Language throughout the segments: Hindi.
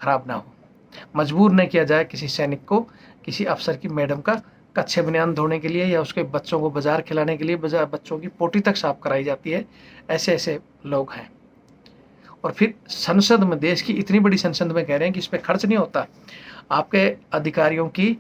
खराब ना हो, मजबूर न किया जाए किसी सैनिक को किसी अफसर की मैडम का कच्छे बनियान धोने के लिए या उसके बच्चों को बाजार खिलाने के लिए बच्चों की पोटी तक साफ कराई जाती है। ऐसे ऐसे लोग हैं। और फिर संसद में, देश की इतनी बड़ी संसद में कह रहे हैं कि इस पर खर्च नहीं होता। आपके अधिकारियों की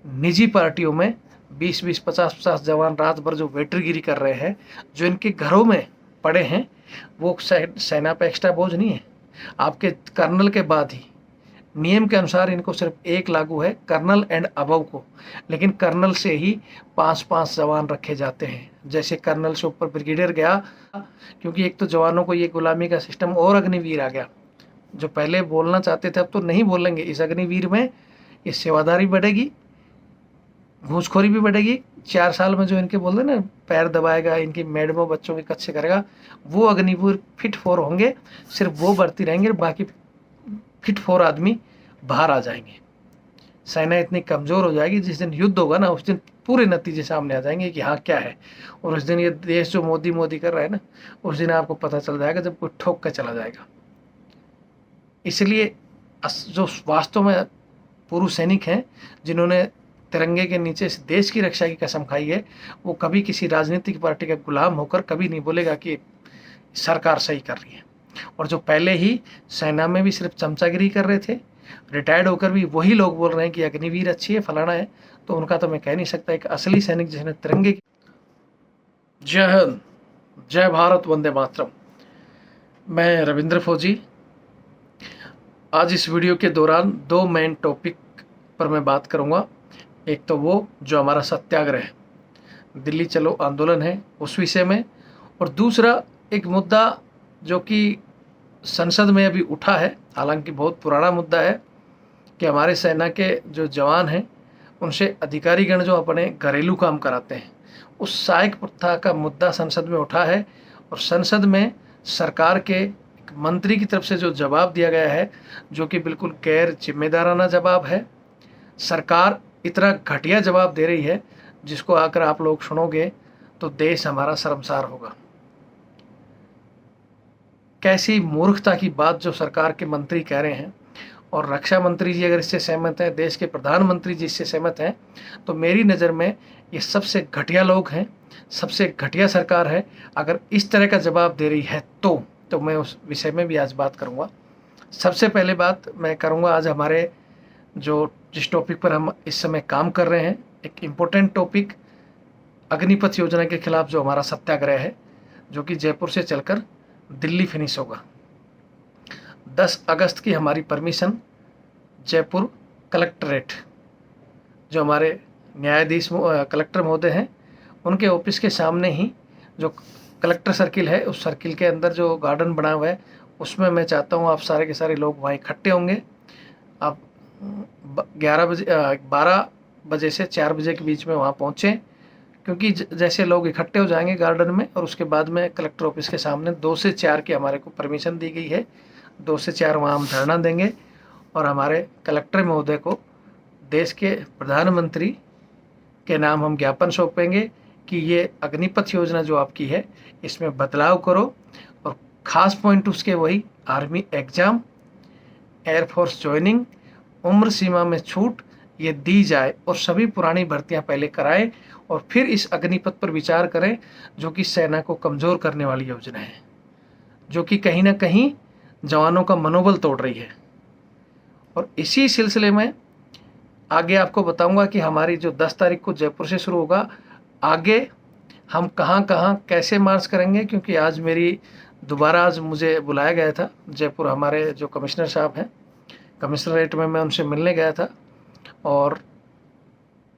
निजी पार्टियों में 20-20, 50-50 जवान रात भर जो वेटरगिरी कर रहे हैं, जो इनके घरों में पड़े हैं, वो सेना पे एक्स्ट्रा बोझ नहीं है। आपके कर्नल के बाद ही नियम के अनुसार इनको सिर्फ एक लागू है, कर्नल एंड अबव को, लेकिन कर्नल से ही 5-5 जवान रखे जाते हैं। जैसे कर्नल से ऊपर ब्रिगेडियर गया, क्योंकि एक तो जवानों को ये गुलामी का सिस्टम और अग्निवीर आ गया। जो पहले बोलना चाहते थे अब तो नहीं बोलेंगे। इस अग्निवीर में ये सेवादारी बढ़ेगी, घूसखोरी भी बढ़ेगी। 4 साल में जो इनके बोलते ना पैर दबाएगा, इनकी मैडमों बच्चों के कच्चे करेगा, वो अग्निवीर फिट 4 होंगे। सिर्फ वो बढ़ती रहेंगे, बाकी फिट 4 आदमी बाहर आ जाएंगे। सेना इतनी कमज़ोर हो जाएगी, जिस दिन युद्ध होगा ना उस दिन पूरे नतीजे सामने आ जाएंगे कि हाँ क्या है। और उस दिन ये देश जो मोदी मोदी कर रहा है ना, उस दिन आपको पता चल जाएगा जब कोई ठोक कर चला जाएगा। इसलिए जो वास्तव में पूर्व सैनिक हैं, जिन्होंने तिरंगे के नीचे इस देश की रक्षा की कसम खाई है, वो कभी किसी राजनीतिक पार्टी का गुलाम होकर कभी नहीं बोलेगा कि सरकार सही कर रही है। और जो पहले ही सेना में भी सिर्फ चमचागिरी कर रहे थे, रिटायर्ड होकर भी वही लोग बोल रहे हैं कि अग्निवीर अच्छी है, फलाना है, तो उनका तो मैं कह नहीं सकता। एक असली सैनिक जिसने तिरंगे की। जय हिंद, जय भारत, वंदे मातरम। मैं रविंद्र फौजी। आज इस वीडियो के दौरान 2 मेन टॉपिक पर मैं बात करूंगा। एक तो वो जो हमारा सत्याग्रह है, दिल्ली चलो आंदोलन है, उस विषय में। और दूसरा एक मुद्दा जो कि संसद में अभी उठा है, हालांकि बहुत पुराना मुद्दा है, कि हमारे सेना के जो जवान हैं उनसे अधिकारीगण जो अपने घरेलू काम कराते हैं, उस सहायक प्रथा का मुद्दा संसद में उठा है। और संसद में सरकार के एक मंत्री की तरफ से जो जवाब दिया गया है, जो कि बिल्कुल गैर जिम्मेदाराना जवाब है। सरकार इतना घटिया जवाब दे रही है जिसको आकर आप लोग सुनोगे तो देश हमारा शर्मसार होगा। कैसी मूर्खता की बात जो सरकार के मंत्री कह रहे हैं। और रक्षा मंत्री जी अगर इससे सहमत हैं, देश के प्रधानमंत्री जी इससे सहमत हैं, तो मेरी नज़र में ये सबसे घटिया लोग हैं, सबसे घटिया सरकार है अगर इस तरह का जवाब दे रही है। तो मैं उस विषय में भी आज बात करूँगा। सबसे पहले बात मैं करूँगा आज हमारे जिस टॉपिक पर हम इस समय काम कर रहे हैं, एक इम्पोर्टेंट टॉपिक, अग्निपथ योजना के खिलाफ जो हमारा सत्याग्रह है, जो कि जयपुर से चलकर दिल्ली फिनिश होगा। 10 अगस्त की हमारी परमिशन जयपुर कलेक्ट्रेट, जो हमारे न्यायाधीश कलेक्टर महोदय हैं, उनके ऑफिस के सामने ही जो कलेक्टर सर्किल है, उस सर्किल के अंदर जो गार्डन बना हुआ है, उसमें मैं चाहता हूँ आप सारे के सारे लोग वहाँ इकट्ठे होंगे। आप 12 बजे से 4 बजे के बीच में वहाँ पहुँचें, क्योंकि जैसे लोग इकट्ठे हो जाएंगे गार्डन में, और उसके बाद में कलेक्टर ऑफिस के सामने 2 से 4 की हमारे को परमिशन दी गई है। 2 से 4 वहाँ हम धरना देंगे और हमारे कलेक्टर महोदय को देश के प्रधानमंत्री के नाम हम ज्ञापन सौंपेंगे कि ये अग्निपथ योजना जो आपकी है इसमें बदलाव करो। और ख़ास पॉइंट उसके वही आर्मी एग्ज़ाम, एयरफोर्स ज्वाइनिंग, उम्र सीमा में छूट ये दी जाए और सभी पुरानी भर्तियां पहले कराएं और फिर इस अग्निपथ पर विचार करें, जो कि सेना को कमज़ोर करने वाली योजना है, जो कि कहीं ना कहीं जवानों का मनोबल तोड़ रही है। और इसी सिलसिले में आगे आपको बताऊंगा कि हमारी जो 10 तारीख को जयपुर से शुरू होगा, आगे हम कहाँ कहाँ कैसे मार्च करेंगे, क्योंकि आज आज मुझे बुलाया गया था जयपुर। हमारे जो कमिश्नर साहब हैं, कमिश्नरेट में मैं उनसे मिलने गया था, और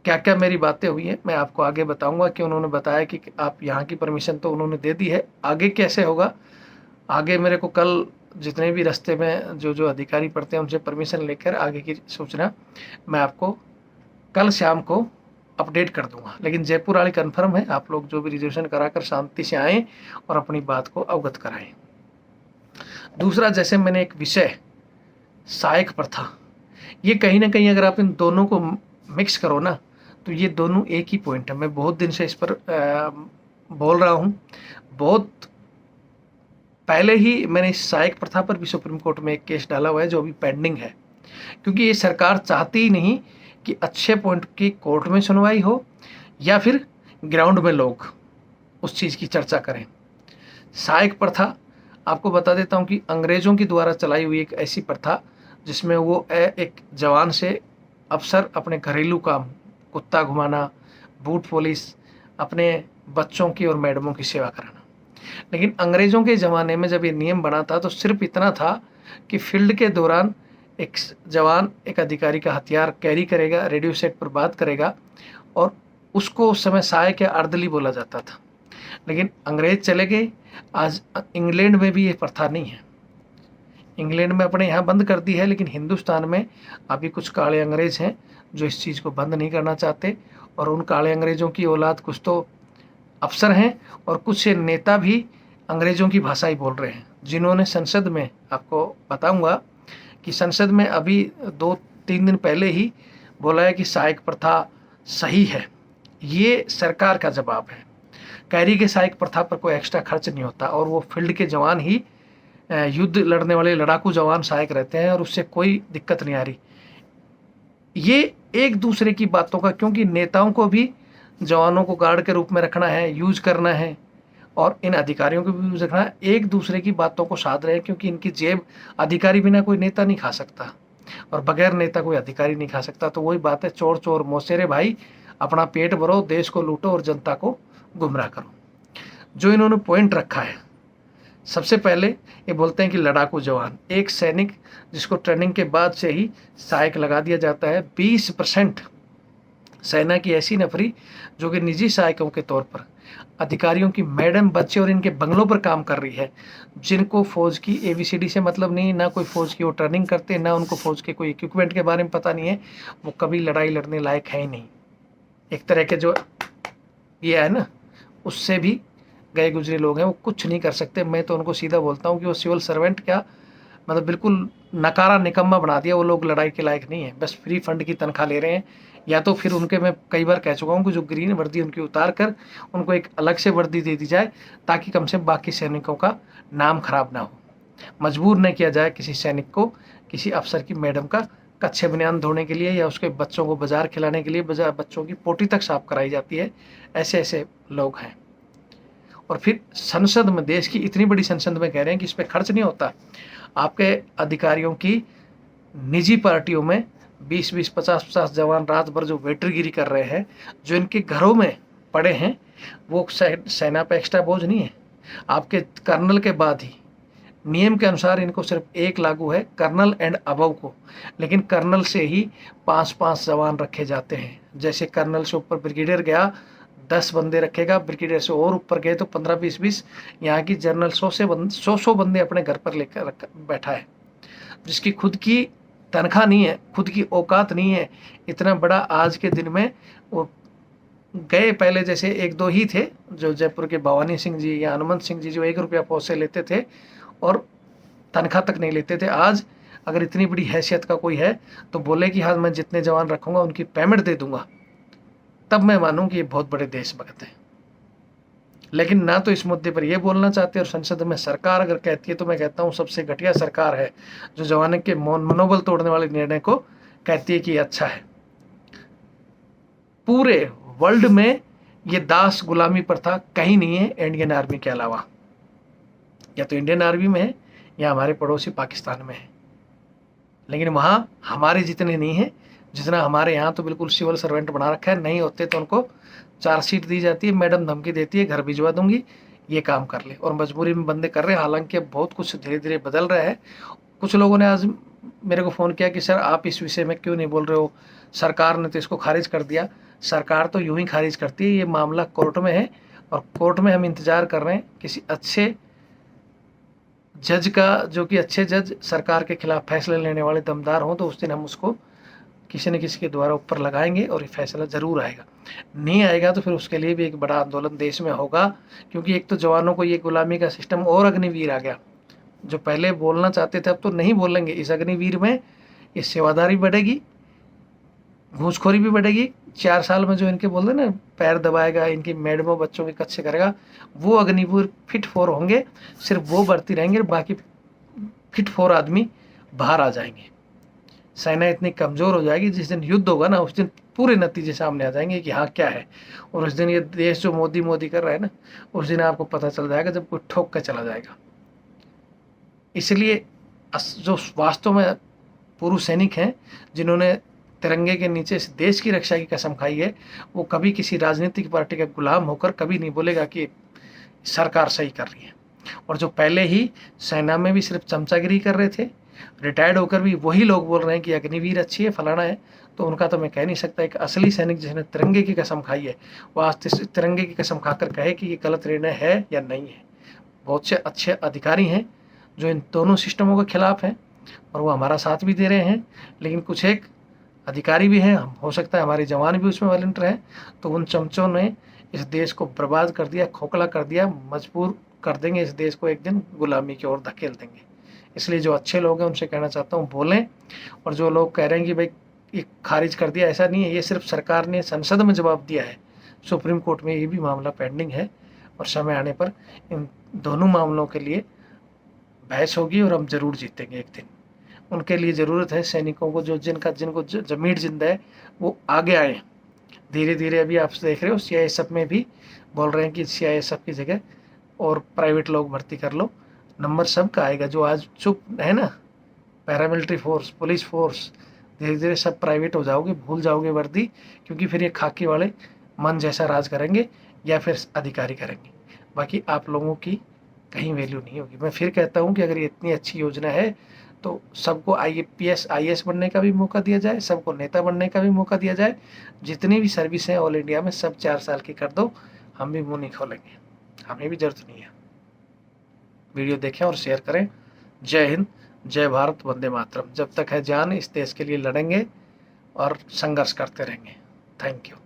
क्या क्या मेरी बातें हुई हैं मैं आपको आगे बताऊंगा। कि उन्होंने बताया कि आप यहाँ की परमिशन तो उन्होंने दे दी है, आगे कैसे होगा, आगे मेरे को कल जितने भी रास्ते में जो अधिकारी पड़ते हैं उनसे परमिशन लेकर आगे की सूचना मैं आपको कल शाम को अपडेट कर दूंगा। लेकिन जयपुर वाली कन्फर्म है, आप लोग जो भी रिजर्वेशन कराकर शांति से आएँ और अपनी बात को अवगत कराएं। दूसरा, जैसे मैंने एक विषय सहायक प्रथा, ये कहीं ना कहीं अगर आप इन दोनों को मिक्स करो ना, तो ये दोनों एक ही पॉइंट है। मैं बहुत दिन से इस पर बोल रहा हूँ, बहुत पहले ही मैंने इस सहायक प्रथा पर भी सुप्रीम कोर्ट में एक केस डाला हुआ है जो अभी पेंडिंग है, क्योंकि ये सरकार चाहती ही नहीं कि अच्छे पॉइंट की कोर्ट में सुनवाई हो या फिर ग्राउंड में लोग उस चीज़ की चर्चा करें। सहायक प्रथा आपको बता देता हूँ कि अंग्रेज़ों की द्वारा चलाई हुई एक ऐसी प्रथा जिसमें वो एक जवान से अफसर अपने घरेलू काम, कुत्ता घुमाना, बूट पॉलिश, अपने बच्चों की और मैडमों की सेवा कराना। लेकिन अंग्रेज़ों के ज़माने में जब ये नियम बना था तो सिर्फ इतना था कि फील्ड के दौरान एक जवान एक अधिकारी का हथियार कैरी करेगा, रेडियो सेट पर बात करेगा और उसको उस समय सहायक या अर्दली बोला जाता था। लेकिन अंग्रेज चले गए, आज इंग्लैंड में भी ये प्रथा नहीं है। इंग्लैंड में अपने यहाँ बंद कर दी है, लेकिन हिंदुस्तान में अभी कुछ काले अंग्रेज हैं जो इस चीज़ को बंद नहीं करना चाहते, और उन काले अंग्रेज़ों की औलाद कुछ तो अफसर हैं और कुछ नेता भी अंग्रेज़ों की भाषा ही बोल रहे हैं, जिन्होंने संसद में, आपको बताऊंगा कि संसद में अभी 2-3 दिन पहले ही बोला है कि सहायक प्रथा सही है। ये सरकार का जवाब है। कैरी के सहायक प्रथा पर कोई एक्स्ट्रा खर्च नहीं होता और वो फील्ड के जवान ही, युद्ध लड़ने वाले लड़ाकू जवान सहायक रहते हैं और उससे कोई दिक्कत नहीं आ रही। ये एक दूसरे की बातों का, क्योंकि नेताओं को भी जवानों को गार्ड के रूप में रखना है, यूज करना है, और इन अधिकारियों को भी यूज रखना है, एक दूसरे की बातों को साध रहे हैं, क्योंकि इनकी जेब अधिकारी बिना कोई नेता नहीं खा सकता और बगैर नेता कोई अधिकारी नहीं खा सकता। तो वही बात है, चोर चोर मौसेरे भाई, अपना पेट भरो, देश को लूटो और जनता को गुमराह करो। जो इन्होंने पॉइंट रखा है, सबसे पहले ये बोलते हैं कि लड़ाकू जवान, एक सैनिक जिसको ट्रेनिंग के बाद से ही सहायक लगा दिया जाता है। 20% सेना की ऐसी नफरी जो कि निजी सहायकों के तौर पर अधिकारियों की मैडम, बच्चे और इनके बंगलों पर काम कर रही है, जिनको फौज की ABCD से मतलब नहीं, ना कोई फौज की वो ट्रेनिंग करते, ना उनको फौज के कोई इक्विपमेंट के बारे में पता नहीं है, वो कभी लड़ाई लड़ने लायक है ही नहीं। एक तरह के जो ये है ना, उससे भी गए गुजरे लोग हैं, वो कुछ नहीं कर सकते। मैं तो उनको सीधा बोलता हूँ कि वो सिविल सर्वेंट क्या, मतलब बिल्कुल नकारा निकम्मा बना दिया। वो लोग लड़ाई के लायक नहीं है, बस फ्री फंड की तनख्वाह ले रहे हैं। या तो फिर उनके, मैं कई बार कह चुका हूँ कि जो ग्रीन वर्दी उनकी उतार कर उनको एक अलग से वर्दी दे दी जाए, ताकि कम से कम बाकी सैनिकों का नाम खराब ना हो। मजबूर न किया जाए किसी सैनिक को किसी अफसर की मैडम का कच्छे बनियान धोने के लिए या उसके बच्चों को बाजार खिलाने के लिए बच्चों की पोटी तक साफ कराई जाती है। ऐसे ऐसे लोग हैं। और फिर संसद में, देश की इतनी बड़ी संसद में कह रहे हैं कि इस पर खर्च नहीं होता। आपके अधिकारियों की निजी पार्टियों में 20-20, 50-50 जवान रात भर जो वेटरगिरी कर रहे हैं, जो इनके घरों में पड़े हैं, वो सेना पे एक्स्ट्रा बोझ नहीं है। आपके कर्नल के बाद ही नियम के अनुसार इनको सिर्फ एक लागू है, कर्नल एंड अबव को, लेकिन कर्नल से ही 5-5 जवान रखे जाते हैं। जैसे कर्नल से ऊपर ब्रिगेडियर गया 10 बंदे रखेगा, ब्रिगेडियर से और ऊपर गए तो 15-20-20, यहाँ की जनरल 100 बंदे अपने घर पर लेकर बैठा है, जिसकी खुद की तनख्वाह नहीं है, खुद की औकात नहीं है। इतना बड़ा आज के दिन में वो गए, पहले जैसे 1-2 ही थे, जो जयपुर के भवानी सिंह जी या हनुमंत सिंह जी, जो 1 रुपया फौज से लेते थे और तनख्वाह तक नहीं लेते थे। आज अगर इतनी बड़ी हैसियत का कोई है तो बोले कि हाँ मैं जितने जवान रखूँगा उनकी पेमेंट दे दूँगा, तब मैं मानूँ कि ये बहुत बड़े देशभक्त हैं। लेकिन ना तो इस मुद्दे पर ये बोलना चाहते, और संसद में सरकार अगर कहती है तो मैं कहता हूँ सबसे घटिया सरकार है जो जवानों के मनोबल तोड़ने वाले निर्णय को कहती है कि अच्छा है। पूरे वर्ल्ड में ये दास गुलामी प्रथा कहीं नहीं है इंडियन आर्मी के अलावा। या तो इंडियन आर्मी में है या हमारे पड़ोसी पाकिस्तान में है, लेकिन वहाँ हमारे जितने नहीं है जितना हमारे यहाँ। तो बिल्कुल सिविल सर्वेंट बना रखा है, नहीं होते तो उनको चार्जशीट दी जाती है, मैडम धमकी देती है घर भिजवा दूंगी, ये काम कर ले, और मजबूरी में बंदे कर रहे हैं। हालांकि अब बहुत कुछ धीरे धीरे बदल रहा है। कुछ लोगों ने आज मेरे को फ़ोन किया कि सर आप इस विषय में क्यों नहीं बोल रहे हो, सरकार ने तो इसको खारिज कर दिया। सरकार तो यूं ही खारिज करती है, ये मामला कोर्ट में है और कोर्ट में हम इंतज़ार कर रहे हैं किसी अच्छे जज का, जो कि अच्छे जज सरकार के खिलाफ फैसले लेने वाले दमदार हों, तो उस दिन हम उसको किसी न किसी के द्वारा ऊपर लगाएंगे और ये फैसला ज़रूर आएगा। नहीं आएगा तो फिर उसके लिए भी एक बड़ा आंदोलन देश में होगा, क्योंकि एक तो जवानों को ये गुलामी का सिस्टम और अग्निवीर आ गया। जो पहले बोलना चाहते थे अब तो नहीं बोलेंगे। इस अग्निवीर में ये सेवादारी बढ़ेगी, घूसखोरी भी बढ़ेगी, 4 साल में जो इनके बोलते ना पैर दबाएगा, इनकी मैडमों बच्चों के कच्चे करेगा, वो अग्निवीर फिट 4 होंगे, सिर्फ वो भर्ती रहेंगे, बाकी फिट 4 आदमी बाहर आ जाएंगे। सेना इतनी कमज़ोर हो जाएगी, जिस दिन युद्ध होगा ना उस दिन पूरे नतीजे सामने आ जाएंगे कि हाँ क्या है। और उस दिन ये देश जो मोदी मोदी कर रहा है ना, उस दिन आपको पता चल जाएगा जब कोई ठोक कर चला जाएगा। इसलिए जो वास्तव में पुरुष सैनिक हैं, जिन्होंने तिरंगे के नीचे इस देश की रक्षा की कसम खाई है, वो कभी किसी राजनीतिक पार्टी का गुलाम होकर कभी नहीं बोलेगा कि सरकार सही कर रही है। और जो पहले ही सेना में भी सिर्फ चमचागिरी कर रहे थे, रिटायर्ड होकर भी वही लोग बोल रहे हैं कि अग्निवीर अच्छी है, फलाना है, तो उनका तो मैं कह नहीं सकता। एक असली सैनिक जिसने तिरंगे की कसम खाई है, वो आज तिरंगे की कसम खाकर कहे कि ये गलत निर्णय है या नहीं है। बहुत से अच्छे अधिकारी हैं जो इन दोनों सिस्टमों के खिलाफ हैं और वो हमारा साथ भी दे रहे हैं, लेकिन कुछ एक अधिकारी भी हैं, हो सकता है हमारे जवान भी उसमें वॉलंटियर हैं, तो उन चमचों ने इस देश को बर्बाद कर दिया, खोखला कर दिया, मजबूर कर देंगे इस देश को, एक दिन गुलामी की ओर धकेल देंगे। इसलिए जो अच्छे लोग हैं उनसे कहना चाहता हूँ बोलें। और जो लोग कह रहे हैं कि भाई ये खारिज कर दिया, ऐसा नहीं है, ये सिर्फ सरकार ने संसद में जवाब दिया है, सुप्रीम कोर्ट में ये भी मामला पेंडिंग है और समय आने पर इन दोनों मामलों के लिए बहस होगी और हम जरूर जीतेंगे एक दिन। उनके लिए ज़रूरत है सैनिकों को, जो जिनको ज़मीर जिंदा है वो आगे आए। धीरे धीरे अभी आप देख रहे हो CISF में भी बोल रहे हैं कि CISF की जगह और प्राइवेट लोग भर्ती कर लो, नंबर सबका आएगा। जो आज चुप है ना, पैरामिलिट्री फोर्स, पुलिस फोर्स, धीरे धीरे सब प्राइवेट हो जाओगे, भूल जाओगे वर्दी, क्योंकि फिर ये खाकी वाले मन जैसा राज करेंगे या फिर अधिकारी करेंगे, बाकी आप लोगों की कहीं वैल्यू नहीं होगी। मैं फिर कहता हूँ कि अगर ये इतनी अच्छी योजना है तो सबको IPS IAS बनने का भी मौका दिया जाए, सबको नेता बनने का भी मौका दिया जाए। जितनी भी सर्विस हैं ऑल इंडिया में सब 4 साल की कर दो, हम भी मुँह नहीं खोलेंगे, हमें भी जरूरत नहीं है। वीडियो देखें और शेयर करें। जय हिंद, जय भारत, वंदे मातरम। जब तक है जान इस देश के लिए लड़ेंगे और संघर्ष करते रहेंगे। Thank you.